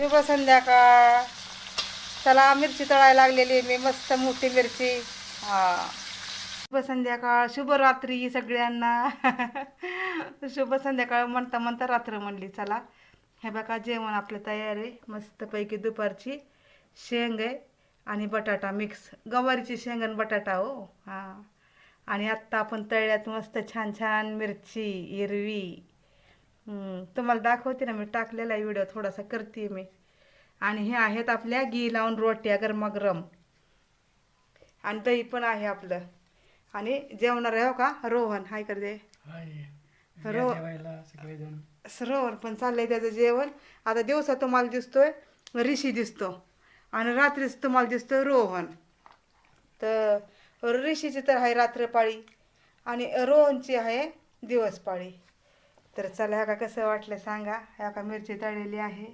शुभ संध्याकाळ. चला मिरची तळायला लागलेली मी, मस्त मोठी मिरची. हा, शुभ संध्याकाळ, शुभ रात्री सगळ्यांना. शुभ संध्याकाळ म्हणता म्हणता रात्र म्हणली. चला हे बघा, जेवण आपलं तयार आहे मस्तपैकी. दुपारची शेंग आहे आणि बटाटा मिक्स, गवारीची शेंग आणि बटाटा. हो हां. आणि आत्ता आपण तळ्यात मस्त छान छान मिरची हिरवी. तुम्हाला दाखवते ना, मी टाकलेला आहे व्हिडिओ, थोडासा करते मी. आणि हे आहेत आपल्या घी लावून रोट्या गरमागरम. आणि दही पण आहे आपलं. आणि जेवणार आहे हो का रोहन, हाय करते रो रोहन पण चाललंय त्याचं जेवण. आता दिवसा तुम्हाला दिसतोय ऋषी दिसतो, आणि रात्रीच तुम्हाला दिसतोय रोहन. तर ऋषीची तर आहे रात्रपाळी आणि रोहनची आहे दिवसपाळी. तर चला ह्या का कसं वाटलं सांगा. ह्या का मिरची तळलेली आहे,